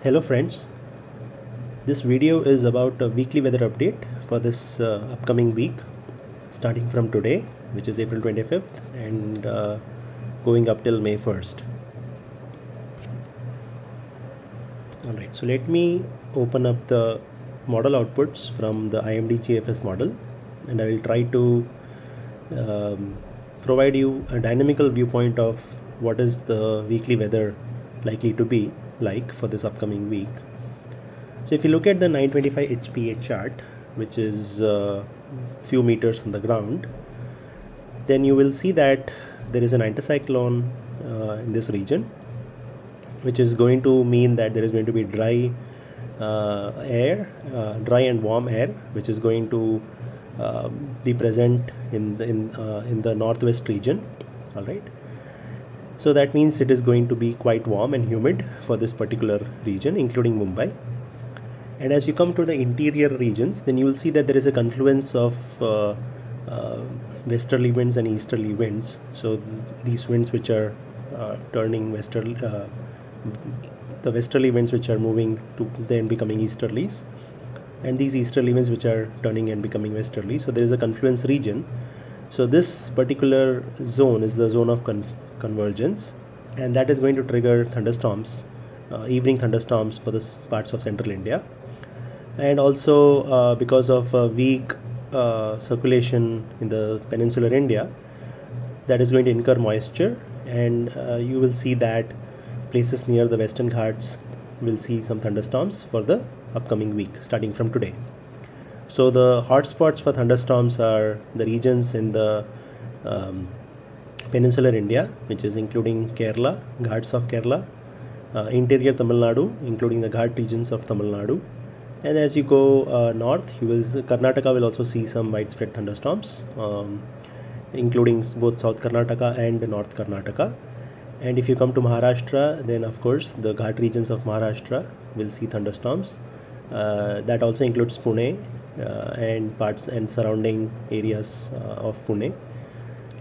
Hello friends, this video is about a weekly weather update for this upcoming week starting from today, which is April 25th, and going up till May 1st. Alright, so let me open up the model outputs from the IMD GFS model, and I will try to provide you a dynamical viewpoint of what is the weekly weather likely to be like for this upcoming week. So if you look at the 925 HPA chart, which is few meters from the ground, then you will see that there is an anticyclone in this region, which is going to mean that there is going to be dry dry and warm air, which is going to be present in the northwest region. All right. So that means it is going to be quite warm and humid for this particular region, including Mumbai. And as you come to the interior regions, then you will see that there is a confluence of westerly winds and easterly winds. So these winds which are turning westerly, the westerly winds which are moving to then becoming easterlies, and these easterly winds which are turning and becoming westerly. So there is a confluence region. So this particular zone is the zone of convergence, and that is going to trigger thunderstorms, evening thunderstorms for the parts of central India. And also because of weak circulation in the peninsular India, that is going to incur moisture, and you will see that places near the Western Ghats will see some thunderstorms for the upcoming week starting from today. So the hotspots for thunderstorms are the regions in the peninsular India, which is including Kerala, Ghats of Kerala, interior Tamil Nadu, including the Ghat regions of Tamil Nadu. And as you go north, Karnataka will also see some widespread thunderstorms, including both South Karnataka and North Karnataka. And if you come to Maharashtra, then of course the Ghat regions of Maharashtra will see thunderstorms. That also includes Pune and parts and surrounding areas of Pune,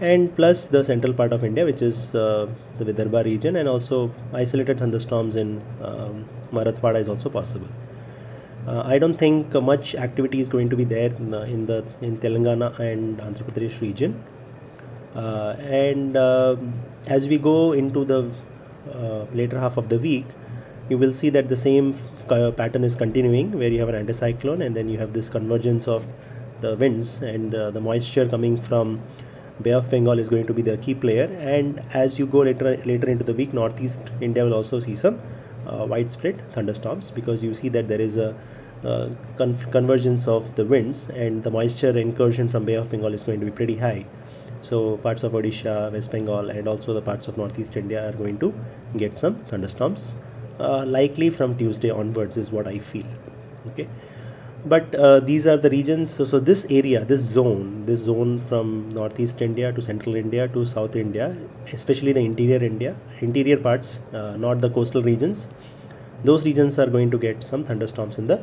and plus the central part of India, which is the Vidarbha region, and also isolated thunderstorms in Marathwada is also possible. I don't think much activity is going to be there in Telangana and Andhra Pradesh region. As we go into the later half of the week, you will see that the same pattern is continuing, where you have an anticyclone, and then you have this convergence of the winds, and the moisture coming from Bay of Bengal is going to be the key player. And as you go later into the week, northeast India will also see some widespread thunderstorms, because you see that there is a convergence of the winds, and the moisture incursion from Bay of Bengal is going to be pretty high. So parts of Odisha, West Bengal, and also the parts of northeast India are going to get some thunderstorms, likely from Tuesday onwards is what I feel. Okay, but these are the regions. So this area, this zone from northeast India to central India to south India, especially the interior parts, not the coastal regions, those regions are going to get some thunderstorms in the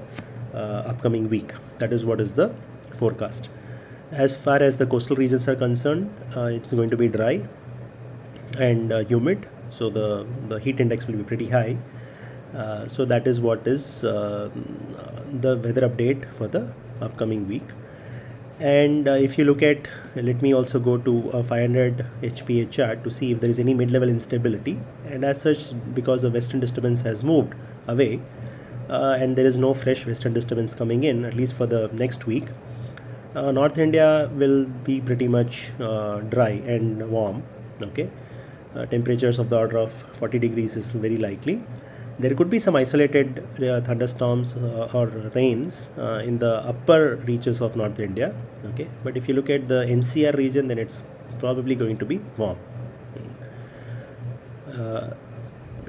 upcoming week. That is what is the forecast. As far as the coastal regions are concerned, it's going to be dry and humid, so the heat index will be pretty high. So that is what is the weather update for the upcoming week. And if you look at, let me also go to a 500 HPA chart to see if there is any mid-level instability. And as such, because the western disturbance has moved away and there is no fresh western disturbance coming in, at least for the next week, North India will be pretty much dry and warm. Okay, temperatures of the order of 40 degrees is very likely. There could be some isolated thunderstorms or rains in the upper reaches of North India. Okay, but if you look at the NCR region, then it's probably going to be warm.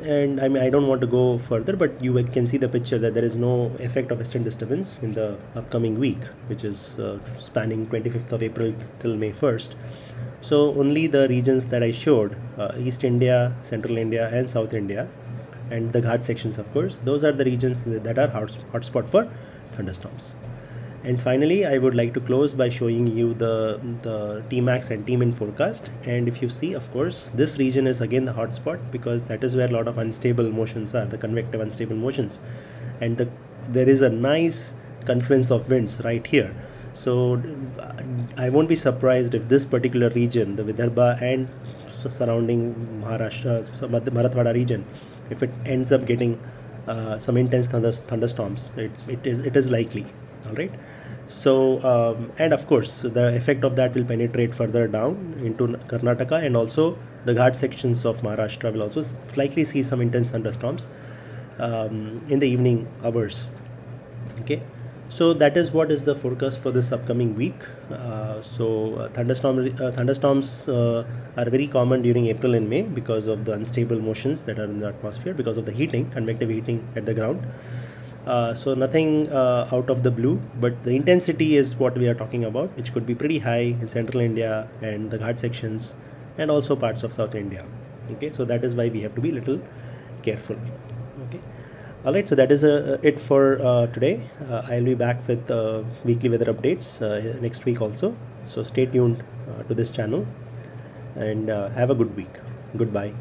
And I mean, I don't want to go further, but you can see the picture that there is no effect of western disturbance in the upcoming week, which is spanning 25th of April till May 1st. So only the regions that I showed, East India, Central India, and South India, and the Ghat sections, of course, those are the regions that are hotspot for thunderstorms. And finally, I would like to close by showing you the Tmax and Tmin forecast. And if you see, of course, this region is again the hotspot, because that is where a lot of unstable motions are, the convective unstable motions. And there is a nice confluence of winds right here. So I won't be surprised if this particular region, the Vidarbha and surrounding Maharashtra, so Marathwada region, if it ends up getting some intense thunderstorms, it is likely. All right. So and of course the effect of that will penetrate further down into Karnataka, and also the Ghat sections of Maharashtra will also likely see some intense thunderstorms in the evening hours. Okay. So that is what is the forecast for this upcoming week. Thunderstorms are very common during April and May because of the unstable motions that are in the atmosphere, because of the heating, convective heating at the ground. So nothing out of the blue, but the intensity is what we are talking about, which could be pretty high in central India and the Ghat sections, and also parts of South India. Okay, so that is why we have to be little careful. Okay. All right, so that is it for today. I'll be back with weekly weather updates next week also. So stay tuned to this channel, and have a good week. Goodbye.